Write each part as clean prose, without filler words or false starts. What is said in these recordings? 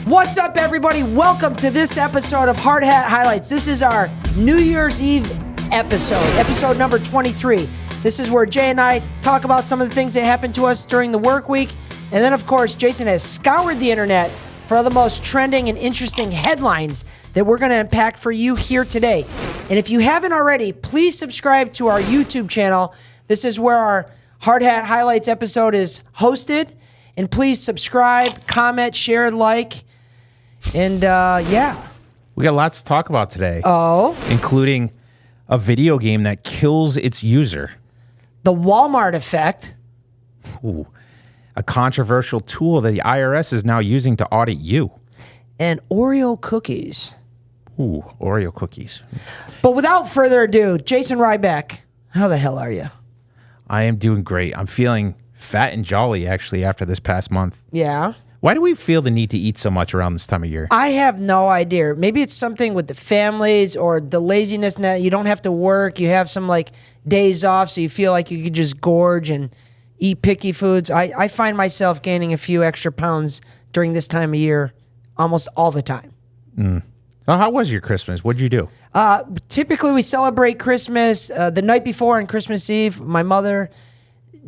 What's up, everybody? Welcome to this episode of Hard Hat Highlights. This is our New Year's Eve episode number 23. This is where Jay and I talk about some of the things that happened to us during the work week. And then, of course, Jason has scoured the internet for the most trending and interesting headlines that we're going to unpack for you here today. And if you haven't already, please subscribe to our YouTube channel. This is where our Hard Hat Highlights episode is hosted. And please subscribe, comment, share, like. And, yeah. We got lots to talk about today. Oh? Including a video game that kills its user. The Walmart effect. Ooh. A controversial tool that the IRS is now using to audit you. And Oreo cookies. Ooh, Oreo cookies. But without further ado, Jason Ryback, how the hell are you? I am doing great. I'm feeling fat and jolly, actually, after this past month. Yeah? Why do we feel the need to eat so much around this time of year? I have no idea. Maybe it's something with the families or the laziness that you don't have to work. You have some like days off, so you feel like you could just gorge and eat picky foods. I find myself gaining a few extra pounds during this time of year almost all the time. Well, how was your Christmas? What'd you do? Typically, we celebrate Christmas the night before on Christmas Eve. My mother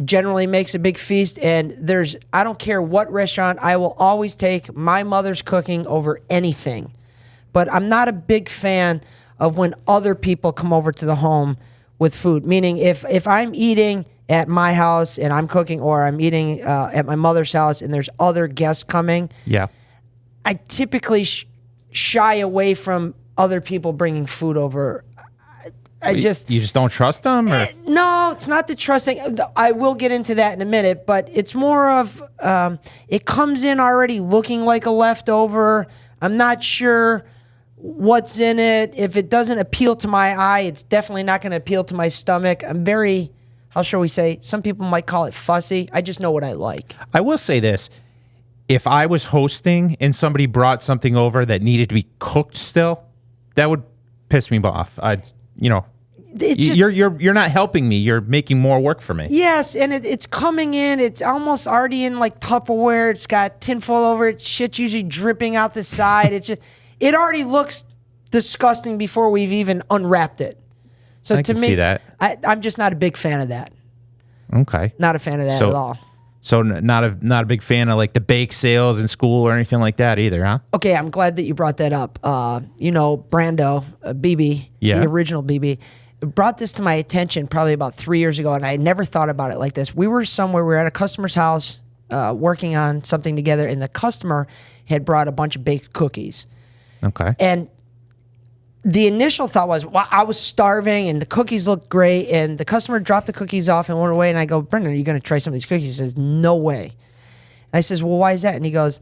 generally makes a big feast, and I don't care what restaurant, I will always take my mother's cooking over anything. But I'm not a big fan of when other people come over to the home with food. Meaning if I'm eating at my house and I'm cooking, or I'm eating at my mother's house and there's other guests coming, Yeah. I typically shy away from other people bringing food over. You just don't trust them? Or? No, it's not the trusting. I will get into that in a minute, but it's more of it comes in already looking like a leftover. I'm not sure what's in it. If it doesn't appeal to my eye, it's definitely not going to appeal to my stomach. I'm very, how shall we say, some people might call it fussy. I just know what I like. I will say this. If I was hosting and somebody brought something over that needed to be cooked still, that would piss me off. You're not helping me. You're making more work for me. Yes, and it's coming in. It's almost already in like Tupperware. It's got tinfoil over it. Shit's usually dripping out the side. It already looks disgusting before we've even unwrapped it. So I to can me, see that. I'm just not a big fan of that. Okay. Not a fan of that at all. So not a big fan of like the bake sales in school or anything like that either, huh? Okay, I'm glad that you brought that up. Brando, BB, Yeah. the original BB, brought this to my attention probably about 3 years ago, and I never thought about it like this. We were at a customer's house working on something together, and the customer had brought a bunch of baked cookies. Okay. And the initial thought was, well, I was starving and the cookies looked great, and the customer dropped the cookies off and went away, and I go, Brendan, are you going to try some of these cookies? He says, no way. And I says, well, why is that? And he goes,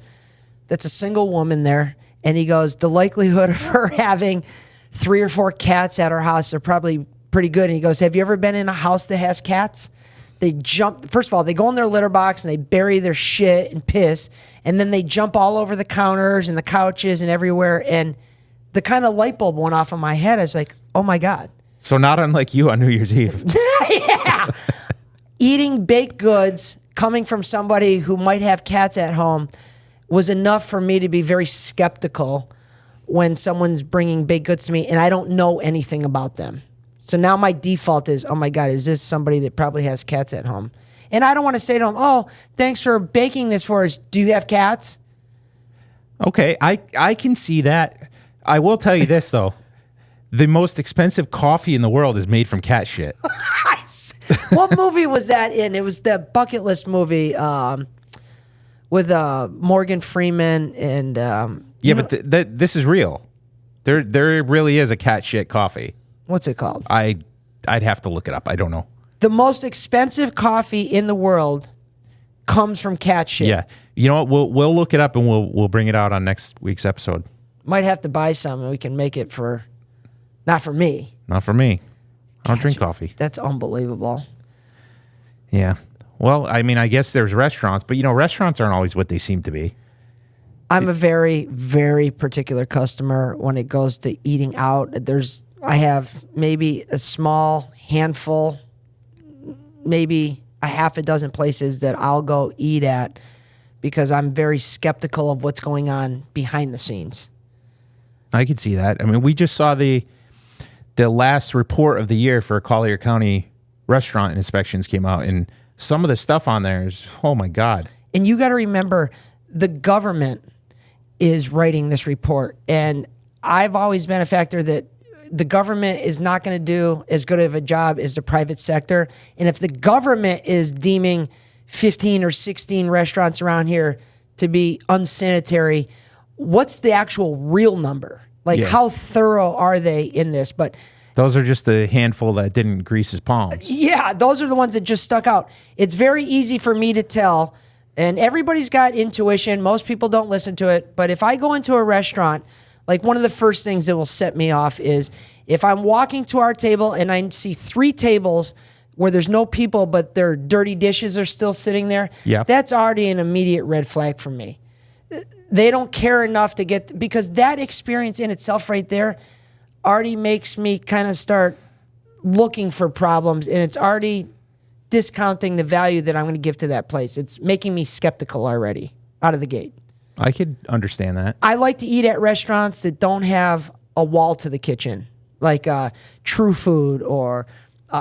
that's a single woman there. And he goes, the likelihood of her having 3 or 4 cats at her house are probably pretty good. And he goes, have you ever been in a house that has cats? First of all, they go in their litter box and they bury their shit and piss, and then they jump all over the counters and the couches and everywhere. And the kind of light bulb went off in my head. I was like, oh my God. So not unlike you on New Year's Eve. Yeah. Eating baked goods coming from somebody who might have cats at home was enough for me to be very skeptical when someone's bringing baked goods to me and I don't know anything about them. So now my default is, oh my God, is this somebody that probably has cats at home? And I don't want to say to them, oh, thanks for baking this for us. Do you have cats? Okay, I can see that. I will tell you this, though. The most expensive coffee in the world is made from cat shit. What movie was that in? It was the bucket list movie with Morgan Freeman and... but this is real. There really is a cat shit coffee. What's it called? I'd have to look it up. I don't know. The most expensive coffee in the world comes from cat shit. Yeah. You know what? We'll look it up and we'll bring it out on next week's episode. Might have to buy some and we can make it for... Not for me. Not for me. I don't drink coffee. That's unbelievable. Yeah. Well, I mean, I guess there's restaurants, but restaurants aren't always what they seem to be. I'm a very, very particular customer when it goes to eating out. I have maybe a small handful, maybe a half a dozen places that I'll go eat at because I'm very skeptical of what's going on behind the scenes. I could see that. I mean, we just saw the last report of the year for Collier County restaurant inspections came out, and some of the stuff on there is, oh my God. And you got to remember, the government is writing this report. And I've always been a factor that the government is not going to do as good of a job as the private sector. And if the government is deeming 15 or 16 restaurants around here to be unsanitary, what's the actual real number? Like, how thorough are they in this? But those are just the handful that didn't grease his palms. yeah, those are the ones that just stuck out. It's very easy for me to tell, and everybody's got intuition. Most people don't listen to it. But if I go into a restaurant, like one of the first things that will set me off is if I'm walking to our table and I see 3 tables where there's no people, but their dirty dishes are still sitting there, that's already an immediate red flag for me. They don't care enough to get, because that experience in itself right there already makes me kind of start looking for problems, and it's already discounting the value that I'm going to give to that place. It's making me skeptical already out of the gate. I could understand that. I like to eat at restaurants that don't have a wall to the kitchen, like True Food or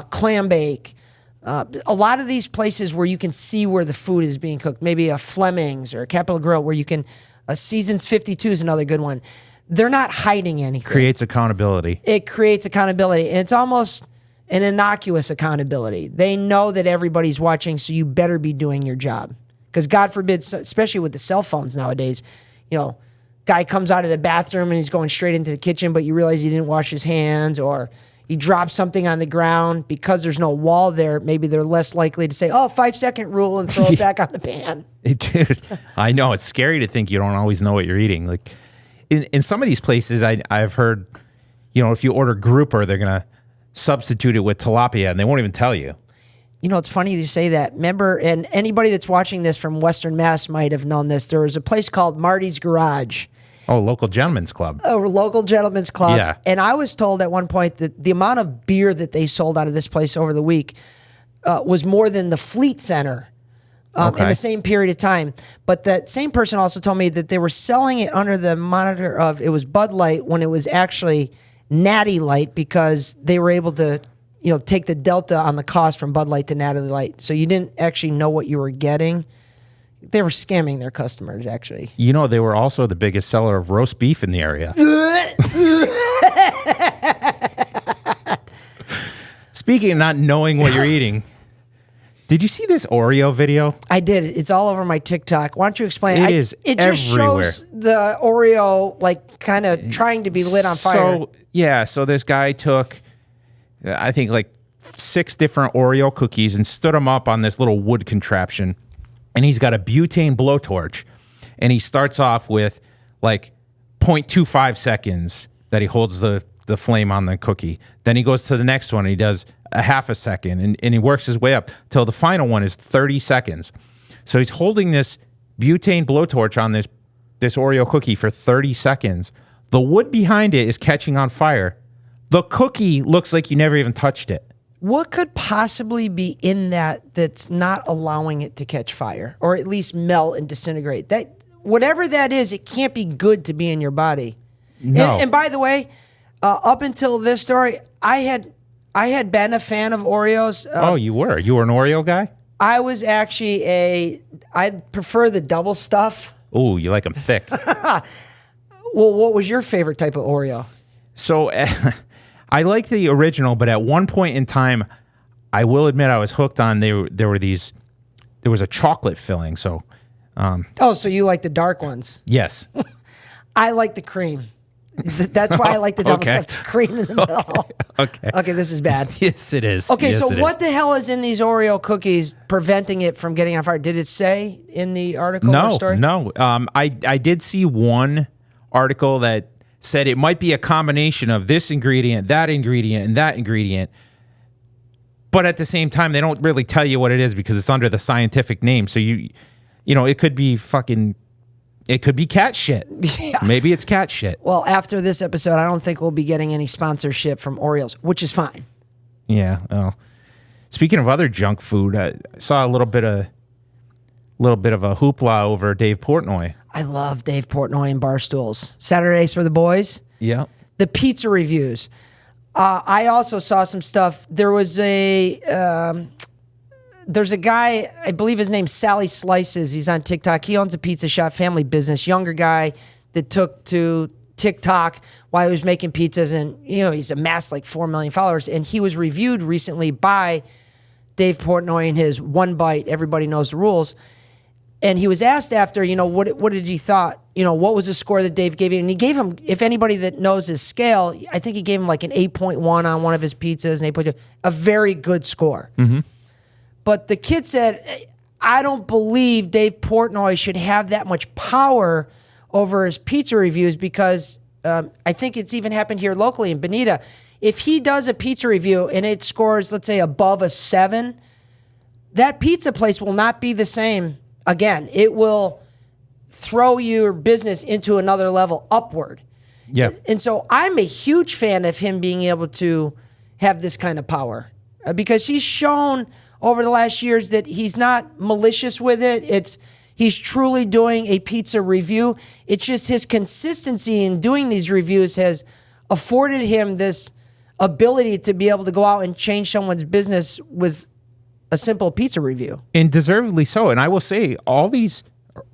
Clam Bake. A lot of these places where you can see where the food is being cooked, maybe a Fleming's or a Capital Grill, where you can, Seasons 52 is another good one. They're not hiding anything. Creates accountability. It creates accountability, and it's almost an innocuous accountability. They know that everybody's watching, so you better be doing your job. Because God forbid, especially with the cell phones nowadays, guy comes out of the bathroom and he's going straight into the kitchen, but you realize he didn't wash his hands, or he dropped something on the ground. Because there's no wall there, maybe they're less likely to say, 5-second rule, and throw it back on the pan. Dude, I know. It's scary to think you don't always know what you're eating. Like in some of these places, I've heard, if you order grouper, they're going to substitute it with tilapia, and they won't even tell you. It's funny you say that. Remember, and anybody that's watching this from Western Mass might have known this, there was a place called Marty's Garage. Oh, local gentleman's club. A local gentleman's club. Yeah. And I was told at one point that the amount of beer that they sold out of this place over the week was more than the Fleet Center in the same period of time. But that same person also told me that they were selling it under the monitor of, it was Bud Light, when it was actually Natty Light, because they were able to take the delta on the cost from Bud Light to Natty Light. So you didn't actually know what you were getting. They were scamming their customers, actually. They were also the biggest seller of roast beef in the area. Speaking of not knowing what you're eating, did you see this Oreo video? I did. It's all over my TikTok. Why don't you explain? It is It just everywhere. shows the Oreo, like, kind of trying to be lit on fire. So this guy took, I think, like 6 different Oreo cookies and stood them up on this little wood contraption. And he's got a butane blowtorch. And he starts off with like 0.25 seconds that he holds the flame on the cookie. Then he goes to the next one and he does a half a second. And he works his way up till the final one is 30 seconds. So he's holding this butane blowtorch on this Oreo cookie for 30 seconds. The wood behind it is catching on fire. The cookie looks like you never even touched it. What could possibly be in that's not allowing it to catch fire, or at least melt and disintegrate? That, whatever that is, it can't be good to be in your body. No. And by the way, up until this story, I had been a fan of Oreos. You were? You were an Oreo guy? I was actually I prefer the double stuff. Oh, you like them thick. Well, what was your favorite type of Oreo? So I like the original, but at one point in time, I will admit I was hooked on, there was a chocolate filling. So, so you like the dark ones? yes. I like the cream. That's why I like the double stuffed cream in the middle. Okay, this is bad. Yes, it is. Okay, yes, so what the hell is in these Oreo cookies preventing it from getting on fire? Did it say in the article or story? No. I did see one article that said it might be a combination of this ingredient, and that ingredient. But at the same time, they don't really tell you what it is because it's under the scientific name. So it could be it could be cat shit. Yeah. Maybe it's cat shit. Well, after this episode, I don't think we'll be getting any sponsorship from Oreos, which is fine. Yeah. Well, Speaking of other junk food, I saw a little bit of a hoopla over Dave Portnoy. I love Dave Portnoy and Barstools. Saturdays for the boys. Yeah. The pizza reviews. I also saw some stuff. There's a guy, I believe his name's Sally Slices. He's on TikTok. He owns a pizza shop, family business, younger guy that took to TikTok while he was making pizzas, and he's amassed like 4 million followers. And he was reviewed recently by Dave Portnoy in his One Bite, Everybody Knows the Rules. And he was asked after, what did you thought? What was the score that Dave gave you? And he gave him, if anybody that knows his scale, I think he gave him like an 8.1 on one of his pizzas, and 8.2, a very good score. Mm-hmm. But the kid said, I don't believe Dave Portnoy should have that much power over his pizza reviews, because I think it's even happened here locally in Bonita. If he does a pizza review and it scores, let's say, above a 7, that pizza place will not be the same again. It will throw your business into another level upward. Yeah. And so I'm a huge fan of him being able to have this kind of power, because he's shown over the last years that he's not malicious with it. He's truly doing a pizza review. It's just his consistency in doing these reviews has afforded him this ability to be able to go out and change someone's business with a simple pizza review. And deservedly so. And I will say all these,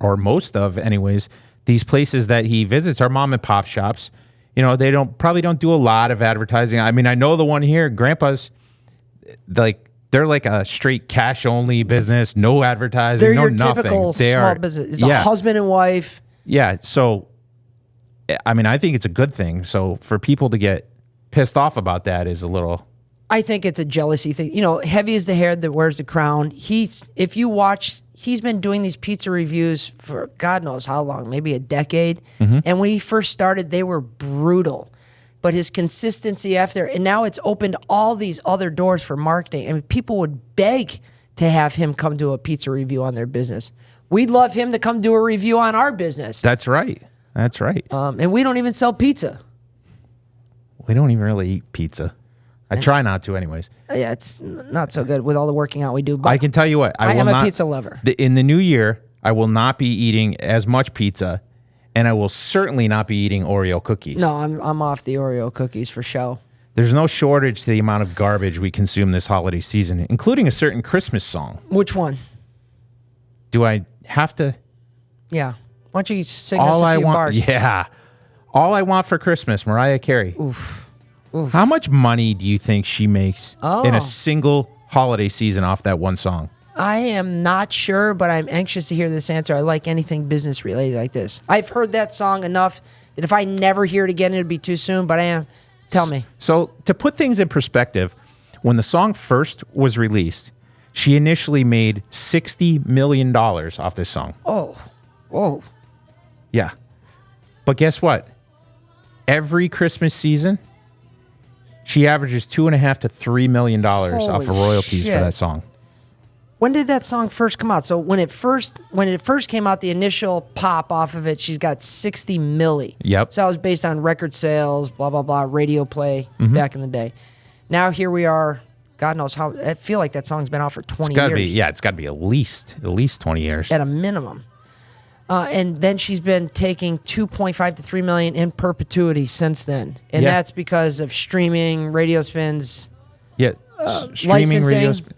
or most of anyways, these places that he visits are mom and pop shops. They probably don't do a lot of advertising. I mean, I know the one here, Grandpa's, they're like a straight cash only business, no advertising, They're no your nothing. typical small business. It's a husband and wife. Yeah. So, I mean, I think it's a good thing. So for people to get pissed off about that is a little. I think it's a jealousy thing. Heavy is the hair that wears the crown. If you watch, he's been doing these pizza reviews for God knows how long, maybe a decade. Mm-hmm. And when he first started, they were brutal. But his consistency after, and now it's opened all these other doors for marketing. I mean, people would beg to have him come do a pizza review on their business. We'd love him to come do a review on our business. That's right. That's right. And we don't even sell pizza. We don't even really eat pizza. I try not to anyways. Yeah, it's not so good with all the working out we do. But I can tell you what. I am a pizza lover. In the new year, I will not be eating as much pizza, and I will certainly not be eating Oreo cookies. No, I'm off the Oreo cookies for show. There's no shortage to the amount of garbage we consume this holiday season, including a certain Christmas song. Which one? Do I have to? Yeah. Why don't you sing us a few bars? Yeah. All I Want for Christmas, Mariah Carey. Oof. How much money do you think she makes in a single holiday season off that one song? I am not sure, but I'm anxious to hear this answer. I like anything business related like this. I've heard that song enough that if I never hear it again, it'd be too soon, but I am. Tell me. So to put things in perspective, when the song first was released, she initially made $60 million off this song. Oh. Whoa. Yeah. But guess what? Every Christmas season, she averages $2.5 to $3 million off of royalties for that song. When did that song first come out? So when it first came out, the initial pop off of it, she's got 60 milli. Yep. So it was based on record sales, blah, blah, blah, radio play back in the day. Now here we are. God knows how. I feel like that song's been out for 20 years. It's got to be at least 20 years. At a minimum. And then she's been taking 2.5 to 3 million in perpetuity since then. And that's because of streaming, radio spins. Yeah. Streaming, radio spins.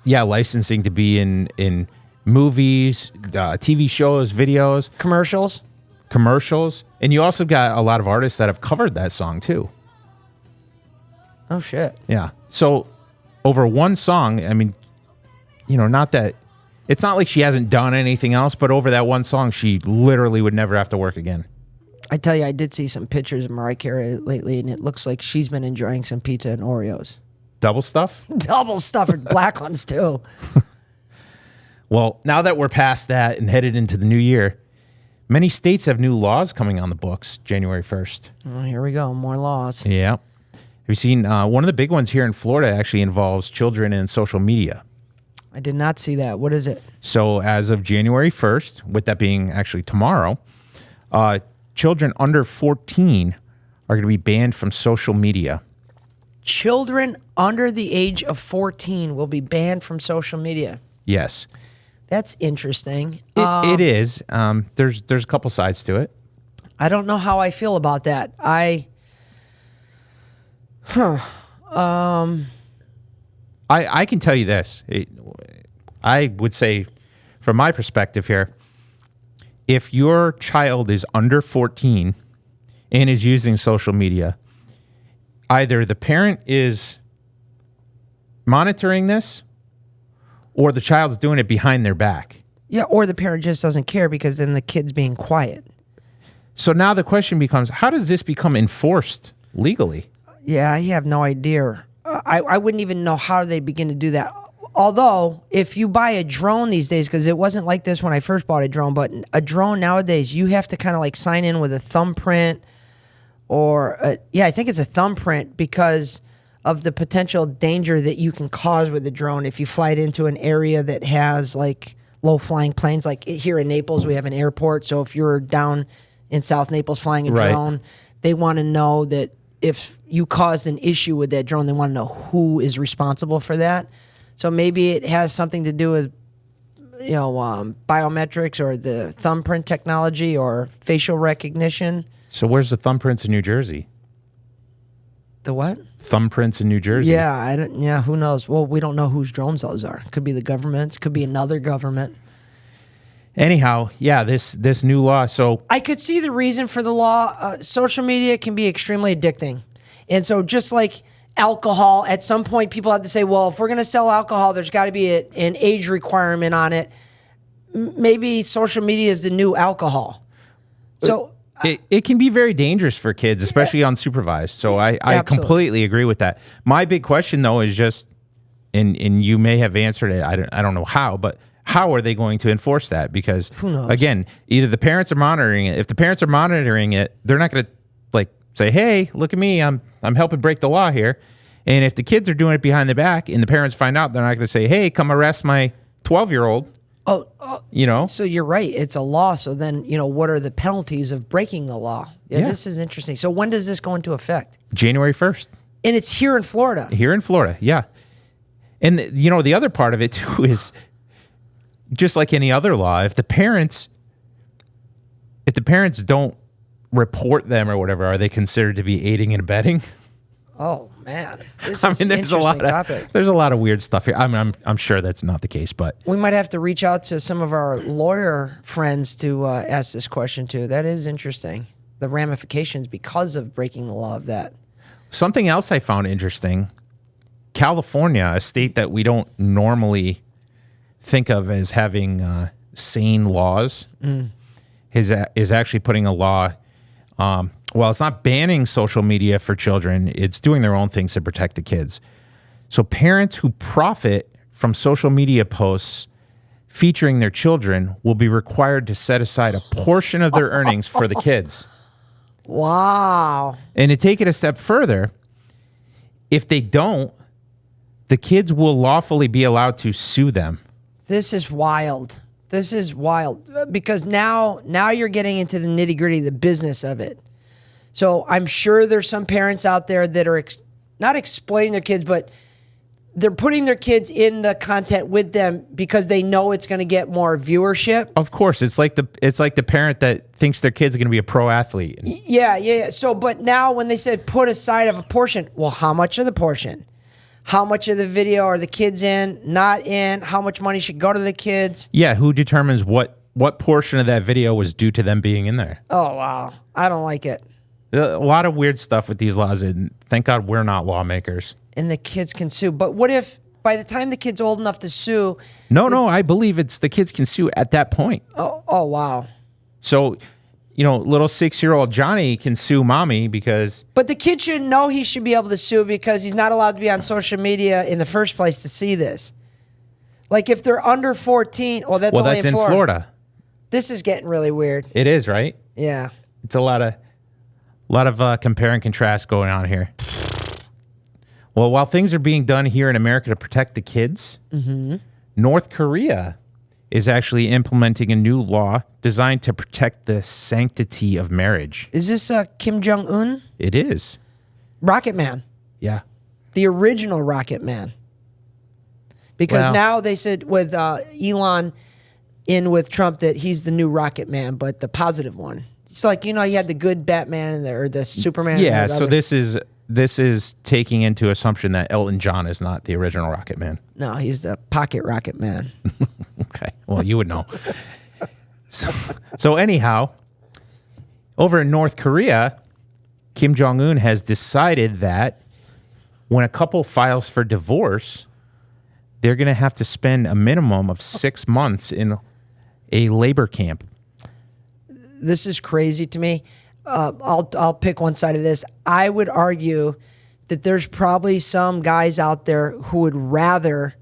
Yeah, licensing to be in movies, TV shows, videos. Commercials. And you also got a lot of artists that have covered that song too. Oh, shit. Yeah. So over one song, I mean, not that... It's not like she hasn't done anything else, but over that one song, she literally would never have to work again. I tell you, I did see some pictures of Mariah Carey lately, and it looks like she's been enjoying some pizza and Oreos. Double stuff? Double stuff, and black ones, too. Well, now that we're past that and headed into the new year, many states have new laws coming on the books January 1st. Oh, here we go. More laws. Yeah. Have you seen one of the big ones here in Florida actually involves children and social media? I did not see that. What is it? So as of January 1st, with that being actually tomorrow, children under 14 are going to be banned from social media. children under the age of 14 will be banned from social media. Yes. That's interesting. It is. There's a couple sides to it. I don't know how I feel about that. I can tell you this. I would say, from my perspective here, if your child is under 14 and is using social media, either the parent is monitoring this or the child's doing it behind their back. Yeah, or the parent just doesn't care because then the kid's being quiet. So now the question becomes, how does this become enforced legally? Yeah, I have no idea. I wouldn't even know how they begin to do that. Although, if you buy a drone these days, because it wasn't like this when I first bought a drone, but a drone nowadays, you have to kind of like sign in with a thumbprint or, I think it's a thumbprint because of the potential danger that you can cause with the drone if you fly it into an area that has like low-flying planes. Like here in Naples, we have an airport, so if you're down in South Naples flying a drone, they want to know that if you caused an issue with that drone, they want to know who is responsible for that. So maybe it has something to do with, biometrics or the thumbprint technology or facial recognition. So where's the thumbprints in New Jersey? The what? Thumbprints in New Jersey. Yeah, who knows? Well, we don't know whose drones those are. Could be the government's, could be another government. Anyhow, yeah, this new law. So I could see the reason for the law. Social media can be extremely addicting. And so just like alcohol, at some point people have to say, well, if we're going to sell alcohol, there's got to be an age requirement on it. Maybe social media is the new alcohol. So it can be very dangerous for kids, especially unsupervised. So I completely agree with that. My big question, though, is just, and you may have answered it, I don't know how, but how are they going to enforce that? Because, who knows? Again, either the parents are monitoring it. If the parents are monitoring it, they're not going to say, hey, look at me, I'm helping break the law here. And if the kids are doing it behind the back and the parents find out, they're not going to say, hey, come arrest my 12-year-old. So you're right. It's a law. So then, what are the penalties of breaking the law? Yeah, this is interesting. So when does this go into effect? January 1st. And it's here in Florida. Here in Florida, yeah. And, the other part of it, too, is just like any other law, if the parents don't report them or whatever, are they considered to be aiding and abetting? Oh man, this is an there's interesting topic. There's a lot of weird stuff here. I'm sure that's not the case, but we might have to reach out to some of our lawyer friends to ask this question too. That is interesting. The ramifications because of breaking the law of that. Something else I found interesting: California, a state that we don't normally think of as having sane laws, is actually putting a law. Well, it's not banning social media for children. It's doing their own things to protect the kids. So parents who profit from social media posts featuring their children will be required to set aside a portion of their earnings for the kids. Wow. And to take it a step further, if they don't, the kids will lawfully be allowed to sue them. This is wild. This is wild because now you're getting into the nitty-gritty, the business of it. So I'm sure there's some parents out there that are not exploiting their kids, but they're putting their kids in the content with them because they know it's going to get more viewership. Of course, it's like the parent that thinks their kid's going to be a pro athlete. Yeah. So, but now when they said put aside of a portion, well, how much of the portion? How much of the video are the kids in, not in? How much money should go to the kids? Yeah, who determines what portion of that video was due to them being in there? Oh, wow. I don't like it. A lot of weird stuff with these laws, and thank God we're not lawmakers. And the kids can sue. But what if by the time the kid's old enough to sue... No, I believe it's the kids can sue at that point. Oh wow. So, little 6-year-old Johnny can sue mommy because... But the kid should know he should be able to sue because he's not allowed to be on social media in the first place to see this. Like if they're under 14... Oh, that's only in Florida. This is getting really weird. It is, right? Yeah. It's a lot of compare and contrast going on here. Well, while things are being done here in America to protect the kids, North Korea is actually implementing a new law designed to protect the sanctity of marriage. Is this Kim Jong-un? It is. Rocket Man. Yeah. the original Rocket Man. Because Well- now they said with Elon in with Trump that he's the new Rocket Man, but the positive one. It's like, you had the good Batman and or the Superman. Yeah, and the so other. this is taking into assumption that Elton John is not the original Rocket Man. No, he's the pocket Rocket Man. Okay, well, you would know. So anyhow, over in North Korea, Kim Jong-un has decided that when a couple files for divorce, they're going to have to spend a minimum of 6 months in a labor camp. This is crazy to me. I'll pick one side of this. I would argue that there's probably some guys out there who would rather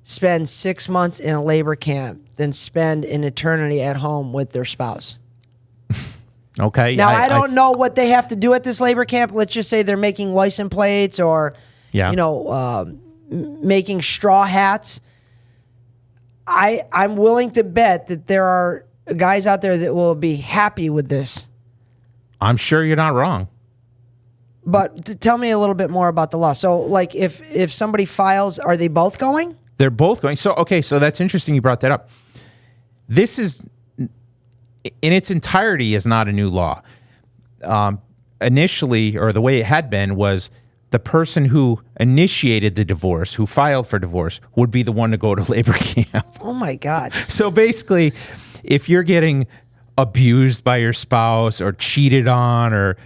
spend 6 months in a labor camp than spend an eternity at home with their spouse. Okay. Now, I don't know what they have to do at this labor camp. Let's just say they're making license plates or, Yeah. making straw hats. I'm willing to bet that there are guys out there that will be happy with this. I'm sure you're not wrong. But tell me a little bit more about the law. So, like, if somebody files, are they both going? They're both going. So, okay, so that's interesting you brought that up. This is, in its entirety, is not a new law. Initially, or the way it had been, was the person who initiated the divorce, who filed for divorce, would be the one to go to labor camp. Oh, my God. So basically, if you're getting abused by your spouse or cheated on or,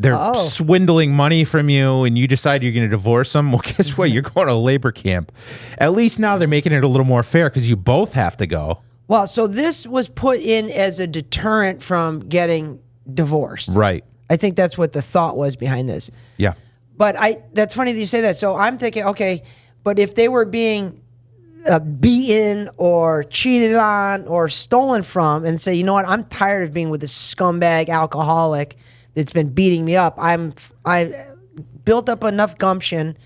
they're swindling money from you and you decide you're going to divorce them, well, guess what? You're going to labor camp. At least now they're making it a little more fair because you both have to go. Well, so this was put in as a deterrent from getting divorced. Right. I think that's what the thought was behind this. Yeah. But that's funny that you say that. So I'm thinking, okay, but if they were being beaten or cheated on or stolen from and say, you know what, I'm tired of being with this scumbag alcoholic that's been beating me up. I built up enough gumption.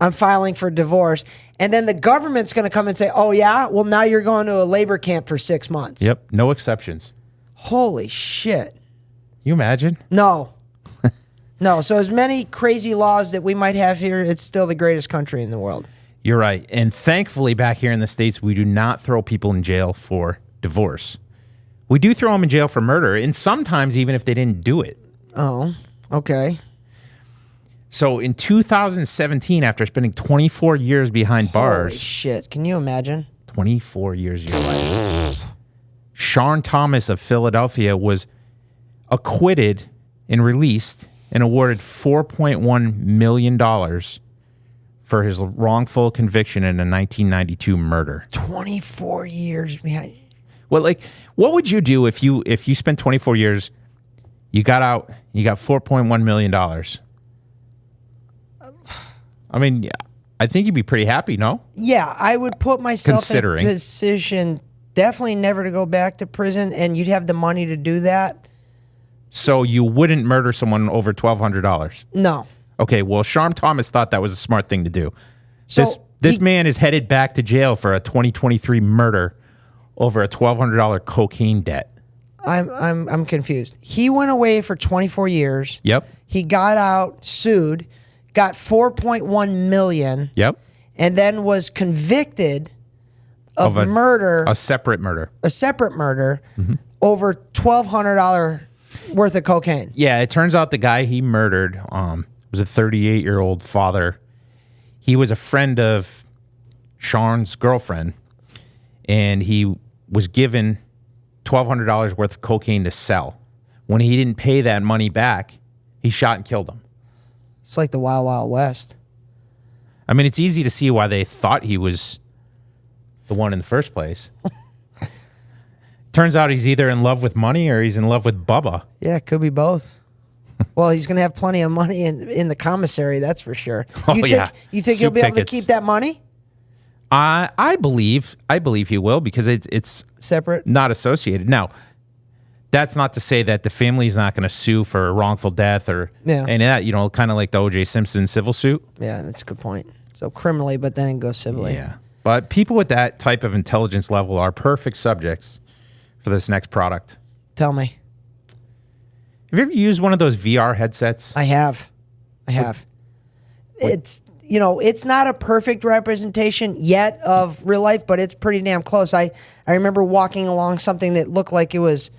I'm filing for divorce. And then the government's going to come and say, oh, yeah? Well, now you're going to a labor camp for 6 months. Yep. No exceptions. Holy shit. You imagine? No. No. So as many crazy laws that we might have here, it's still the greatest country in the world. You're right. And thankfully, back here in the States, we do not throw people in jail for divorce. We do throw them in jail for murder, and sometimes even if they didn't do it. Oh, okay. So in 2017, after spending 24 years behind bars. Holy shit. Can you imagine? 24 years of your life. Sean Thomas of Philadelphia was acquitted and released and awarded $4.1 million for his wrongful conviction in a 1992 murder. 24 years behind. Well, like, what would you do if you spent 24 years, you got out, you got $4.1 million? I mean, I think you'd be pretty happy, no? Yeah, I would put myself Considering. in a position definitely never to go back to prison, and you'd have the money to do that. So you wouldn't murder someone over $1,200? No. Okay, well, Sean Thomas thought that was a smart thing to do. So This man is headed back to jail for a 2023 murder over a $1,200 cocaine debt. I'm confused. He went away for 24 years. Yep. He got out, sued, got 4.1 million. Yep. And then was convicted of a murder, A separate murder. a separate murder, over $1,200 worth of cocaine. Yeah, it turns out the guy he murdered was a 38-year-old father. He was a friend of Sean's girlfriend, and he was given $1,200 worth of cocaine to sell. When he didn't pay that money back, he shot and killed him. It's like the Wild Wild West. I mean, it's easy to see why they thought he was the one in the first place. Turns out he's either in love with money or he's in love with Bubba. Yeah, it could be both. Well, he's going to have plenty of money in the commissary, that's for sure. Oh, You think, yeah. You think he'll Soup be able to tickets. keep that money I believe he will, because it's separate? not associated. Now, that's not to say that the family's not going to sue for a wrongful death or and that, kind of like the O.J. Simpson civil suit. Yeah, that's a good point. So criminally, but then go civilly. Yeah. But people with that type of intelligence level are perfect subjects for this next product. Tell me. Have you ever used one of those VR headsets? I have. it's it's not a perfect representation yet of real life, but it's pretty damn close. I remember walking along something that looked like it was,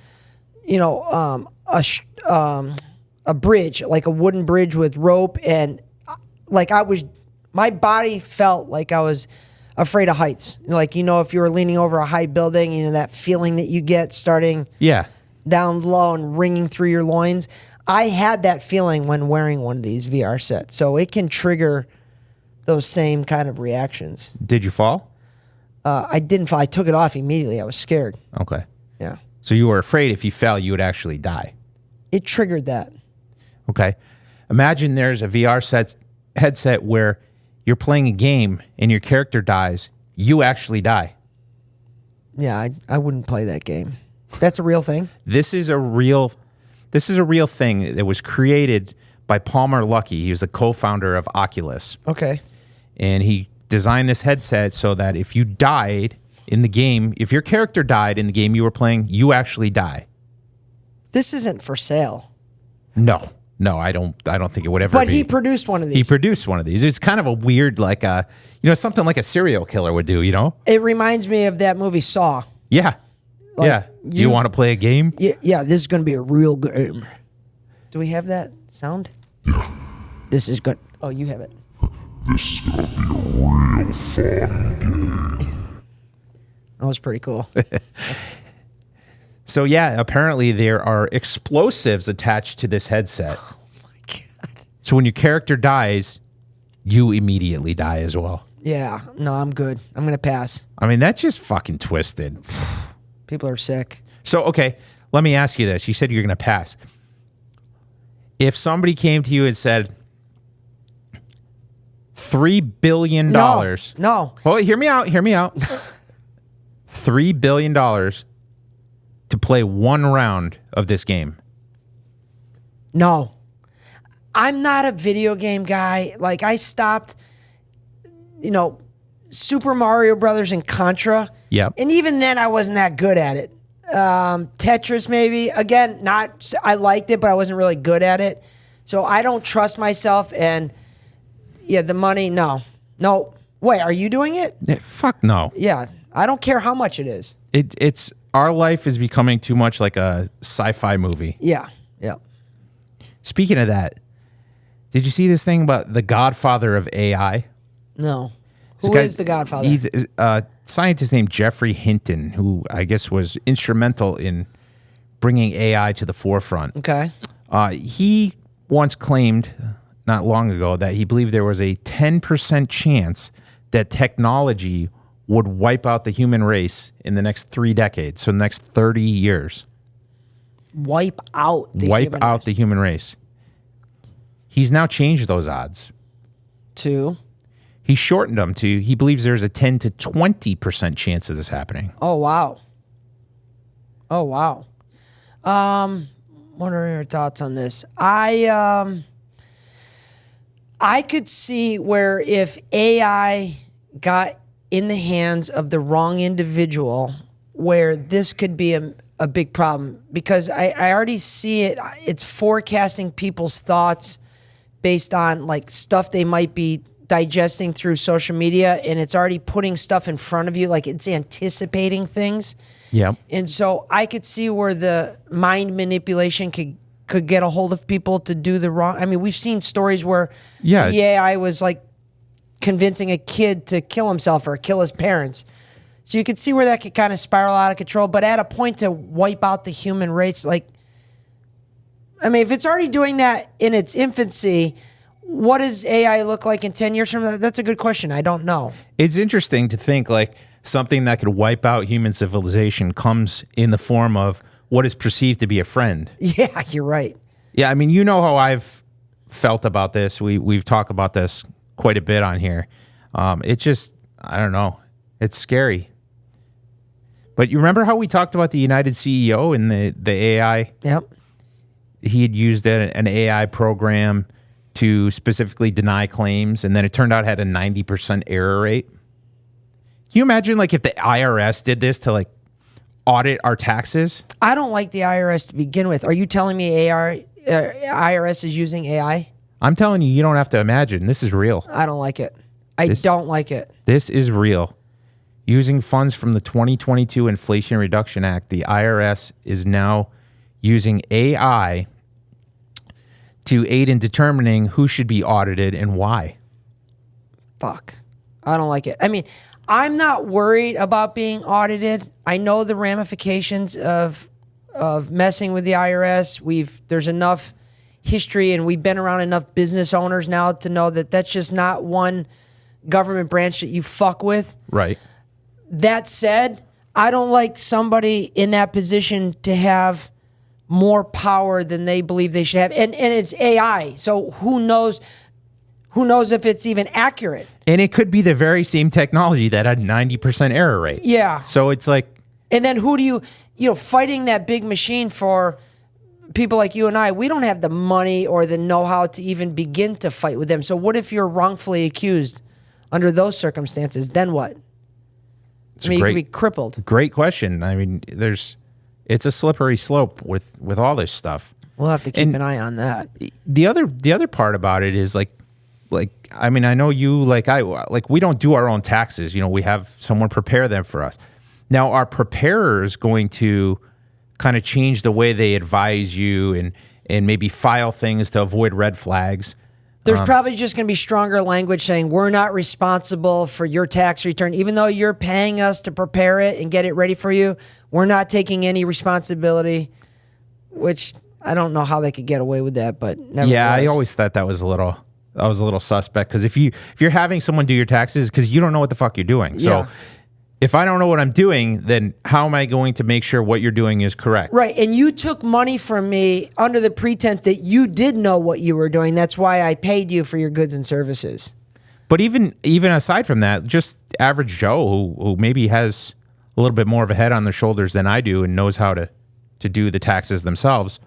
a bridge, like a wooden bridge with rope, and like my body felt like I was afraid of heights. Like, if you were leaning over a high building, that feeling that you get starting down low and ringing through your loins. I had that feeling when wearing one of these VR sets. So it can trigger those same kind of reactions. Did you fall? I didn't fall. I took it off immediately. I was scared. Okay. Yeah. So you were afraid if you fell, you would actually die. It triggered that. Okay. Imagine there's a VR headset where you're playing a game and your character dies. You actually die. Yeah, I wouldn't play that game. That's a real thing? This is a real thing that was created by Palmer Luckey. He was the co-founder of Oculus. Okay. And he designed this headset so that if you died in the game, if your character died in the game you were playing, you actually die. This isn't for sale. No, I don't think it would ever be. But he produced one of these. He produced one of these. It's kind of a weird, like something like a serial killer would do, It reminds me of that movie Saw. Yeah. Like, yeah. You want to play a game? Yeah, this is going to be a real game. Do we have that sound? Yeah. This is good. Oh, you have it. This is gonna be a real fun game. That was pretty cool. So yeah, apparently there are explosives attached to this headset. Oh my God. So when your character dies, you immediately die as well. Yeah. No, I'm good. I'm going to pass. I mean, that's just fucking twisted. People are sick. So, okay, let me ask you this. You said you're going to pass. If somebody came to you and said, $3 billion. No. Oh, hear me out. $3 billion to play one round of this game. No. I'm not a video game guy. Like, I stopped, Super Mario Brothers and Contra. Yep. And even then, I wasn't that good at it. Tetris, maybe. Again, I liked it, but I wasn't really good at it. So I don't trust myself. And yeah, the money, no. Wait, are you doing it? Fuck no. Yeah. I don't care how much it is. It's our life is becoming too much like a sci-fi movie. Yeah. Speaking of that, did you see this thing about the godfather of AI? No. Who is the godfather? He's a scientist named Jeffrey Hinton, who I guess was instrumental in bringing AI to the forefront. Okay. He once claimed, not long ago, that he believed there was a 10% chance that technology would wipe out the human race in the next 3 decades, so the next 30 years. Wipe out the human race. He's now changed those odds. To? He shortened them to, he believes there's a 10 to 20% chance of this happening. Oh, wow. What are your thoughts on this? I could see where if AI got in the hands of the wrong individual, where this could be a big problem, because I already see it. It's forecasting people's thoughts based on like stuff they might be digesting through social media, and it's already putting stuff in front of you, like it's anticipating things. Yep. And so I could see where the mind manipulation could get a hold of people to do the wrong. I mean, we've seen stories where the AI was like convincing a kid to kill himself or kill his parents. So you could see where that could kind of spiral out of control. But at a point to wipe out the human race, like, I mean, if it's already doing that in its infancy, what does AI look like in 10 years from now? That's a good question. I don't know. It's interesting to think like something that could wipe out human civilization comes in the form of what is perceived to be a friend. Yeah, you're right. Yeah, I mean, you know how I've felt about this. We've talked about this quite a bit on here. It just, I don't know. It's scary. But you remember how we talked about the United CEO and the AI? Yep. He had used an AI program to specifically deny claims, and then it turned out it had a 90% error rate. Can you imagine like if the IRS did this to like audit our taxes? I don't like the IRS to begin with. Are you telling me IRS is using AI? I'm telling you, you don't have to imagine. This is real. I don't like it. I don't like it. This is real. Using funds from the 2022 Inflation Reduction Act, the IRS is now using AI to aid in determining who should be audited and why. Fuck. I don't like it. I mean, I'm not worried about being audited. I know the ramifications of messing with the IRS. There's enough history and we've been around enough business owners now to know that that's just not one government branch that you fuck with. Right. That said, I don't like somebody in that position to have more power than they believe they should have. And it's AI. So who knows if it's even accurate. And it could be the very same technology that had 90% error rate. Yeah. So it's like, and then who do you fighting that big machine for people like you and I, we don't have the money or the know-how to even begin to fight with them. So what if you're wrongfully accused under those circumstances? Then what? You could be crippled. Great question. I mean, it's a slippery slope with all this stuff. We'll have to keep an eye on that. The other part about it is like I mean, I know you we don't do our own taxes. We have someone prepare them for us. Now, our preparer is going to kind of change the way they advise you and maybe file things to avoid red flags. There's probably just going to be stronger language saying we're not responsible for your tax return. Even though you're paying us to prepare it and get it ready for you, we're not taking any responsibility, which I don't know how they could get away with that, but nevertheless. Yeah, I always thought that was a little suspect because if you're having someone do your taxes because you don't know what the fuck you're doing. So yeah. If I don't know what I'm doing, then how am I going to make sure what you're doing is correct? Right. And you took money from me under the pretense that you did know what you were doing. That's why I paid you for your goods and services. But even aside from that, just average Joe who maybe has a little bit more of a head on their shoulders than I do and knows how to do the taxes themselves,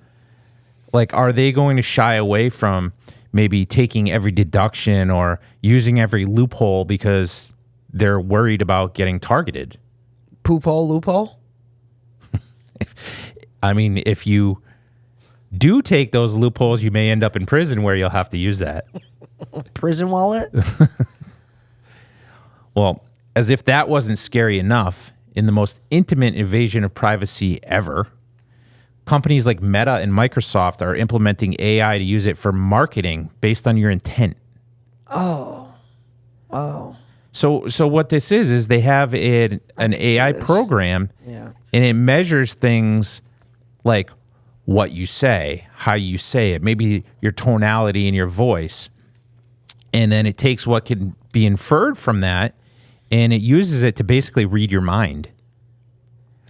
like, are they going to shy away from maybe taking every deduction or using every loophole because they're worried about getting targeted? Loophole? I mean, if you do take those loopholes, you may end up in prison where you'll have to use that. Prison wallet? Well, as if that wasn't scary enough, in the most intimate invasion of privacy ever, companies like Meta and Microsoft are implementing AI to use it for marketing based on your intent. Oh. So what this is they have an AI program, yeah, and it measures things like what you say, how you say it, maybe your tonality in your voice, and then it takes what can be inferred from that, and it uses it to basically read your mind.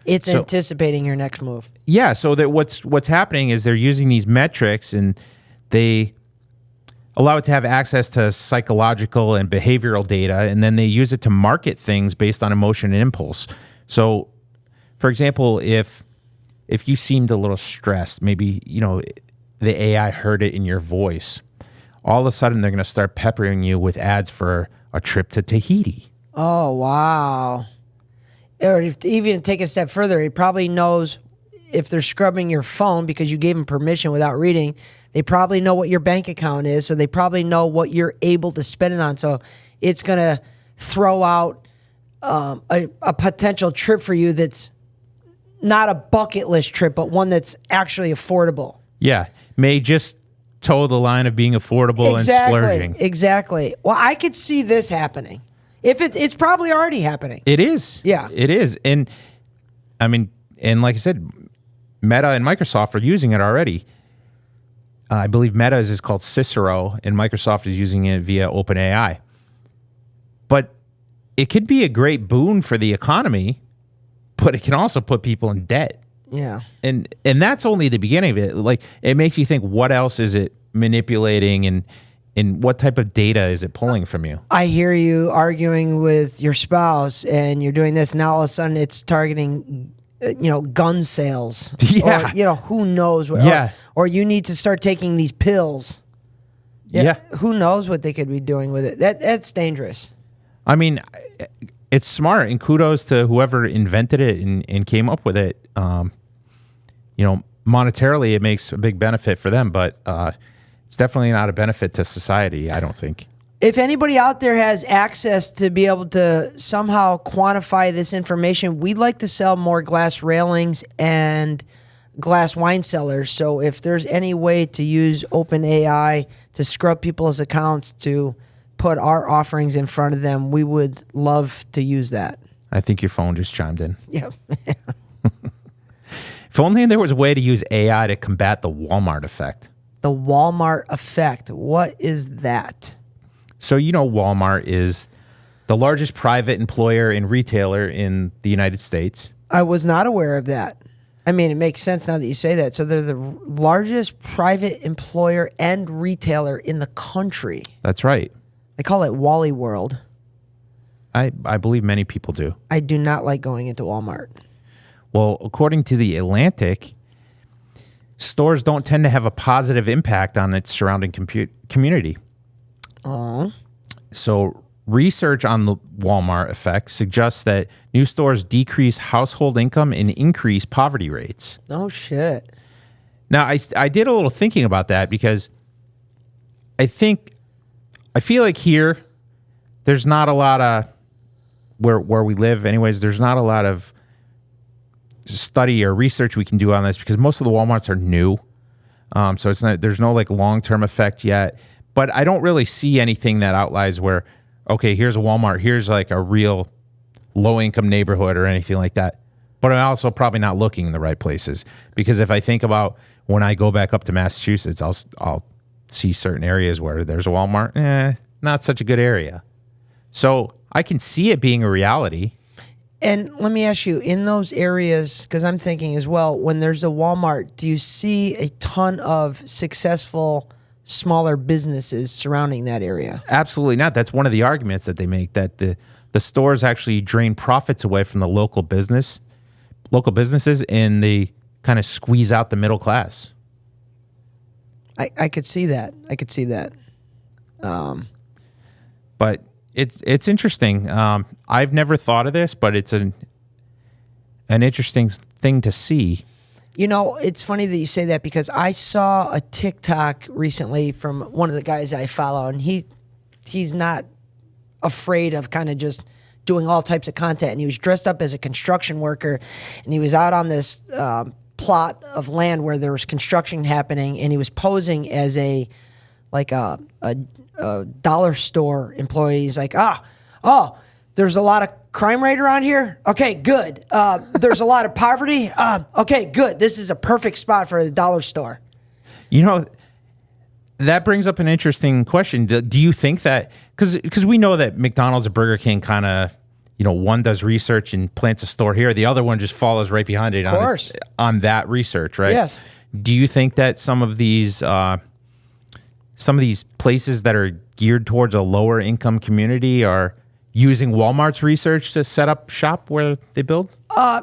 It's anticipating your next move. Yeah, so that what's happening is they're using these metrics and they allow it to have access to psychological and behavioral data, and then they use it to market things based on emotion and impulse. So, for example, if you seemed a little stressed, maybe, the AI heard it in your voice, all of a sudden they're going to start peppering you with ads for a trip to Tahiti. Oh, wow. Or even take a step further, it probably knows if they're scrubbing your phone because you gave them permission without reading. They probably know what your bank account is, so they probably know what you're able to spend it on. So it's going to throw out a potential trip for you that's not a bucket list trip, but one that's actually affordable. Yeah, may just toe the line of being affordable and splurging. Exactly. Well, I could see this happening. If it's probably already happening. It is. Yeah. It is. And I mean, and like I said, Meta and Microsoft are using it already. I believe Meta's is called Cicero, and Microsoft is using it via OpenAI. But it could be a great boon for the economy, but it can also put people in debt. Yeah. And that's only the beginning of it. Like, it makes you think, what else is it manipulating, and what type of data is it pulling from you? I hear you arguing with your spouse, and you're doing this. Now all of a sudden, it's targeting gun sales. Yeah. Or, who knows what. Yeah. Or you need to start taking these pills. Yeah. Who knows what they could be doing with it. That's dangerous. I mean, it's smart, and kudos to whoever invented it and came up with it. Monetarily, it makes a big benefit for them, but It's definitely not a benefit to society, I don't think. If anybody out there has access to be able to somehow quantify this information, we'd like to sell more glass railings and glass wine cellars. So if there's any way to use OpenAI to scrub people's accounts to put our offerings in front of them, we would love to use that. I think your phone just chimed in. Yeah. If only there was a way to use AI to combat the Walmart effect. The Walmart effect. What is that? So Walmart is the largest private employer and retailer in the United States. I was not aware of that. I mean, it makes sense now that you say that. So they're the largest private employer and retailer in the country. That's right. They call it Wally World. I believe many people do. I do not like going into Walmart. Well, according to The Atlantic, stores don't tend to have a positive impact on its surrounding community. Oh. So research on the Walmart effect suggests that new stores decrease household income and increase poverty rates. Oh, shit. Now, I did a little thinking about that because I feel like here, there's not a lot of, where we live anyways, there's not a lot of study or research we can do on this because most of the Walmarts are new. So there's no like long-term effect yet. But I don't really see anything that outlies where, okay, here's a Walmart, here's like a real low-income neighborhood or anything like that. But I'm also probably not looking in the right places because if I think about when I go back up to Massachusetts, I'll see certain areas where there's a Walmart, not such a good area. So I can see it being a reality. And let me ask you, in those areas, because I'm thinking as well, when there's a Walmart, do you see a ton of successful smaller businesses surrounding that area? Absolutely not. That's one of the arguments that they make, that the stores actually drain profits away from the local businesses, and they kind of squeeze out the middle class. I could see that. But it's interesting. I've never thought of this, but it's an interesting thing to see. It's funny that you say that because I saw a TikTok recently from one of the guys I follow, and he's not afraid of kind of just doing all types of content. And he was dressed up as a construction worker, and he was out on this plot of land where there was construction happening, and he was posing as a dollar store employee. He's like, there's a lot of crime rate around here. Okay, good. There's a lot of poverty. Okay, good. This is a perfect spot for the dollar store. That brings up an interesting question. Do you think that, because we know that McDonald's and Burger King kind of, one does research and plants a store here. The other one just follows right behind it on that research, right? Yes. Do you think that some of these places that are geared towards a lower income community are using Walmart's research to set up shop where they build? I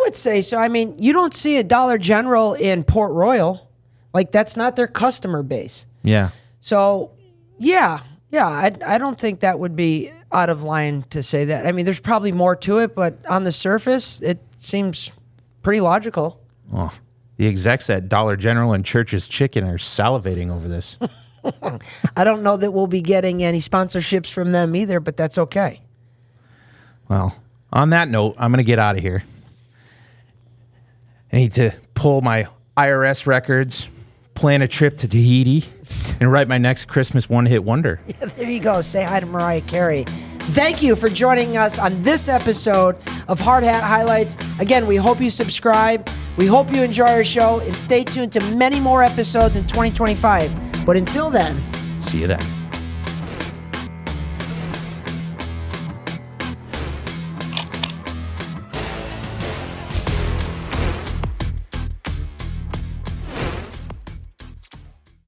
would say so. I mean, you don't see a Dollar General in Port Royal. Like, that's not their customer base. Yeah. So, yeah. I don't think that would be out of line to say that. I mean, there's probably more to it, but on the surface, it seems pretty logical. Oh, the execs at Dollar General and Church's Chicken are salivating over this. I don't know that we'll be getting any sponsorships from them either, but that's okay. Well, on that note, I'm going to get out of here. I need to pull my IRS records, plan a trip to Tahiti, and write my next Christmas one-hit wonder. Yeah, there you go. Say hi to Mariah Carey. Thank you for joining us on this episode of Hard Hat Highlights. Again, we hope you subscribe. We hope you enjoy our show, and stay tuned to many more episodes in 2025. But until then, see you then.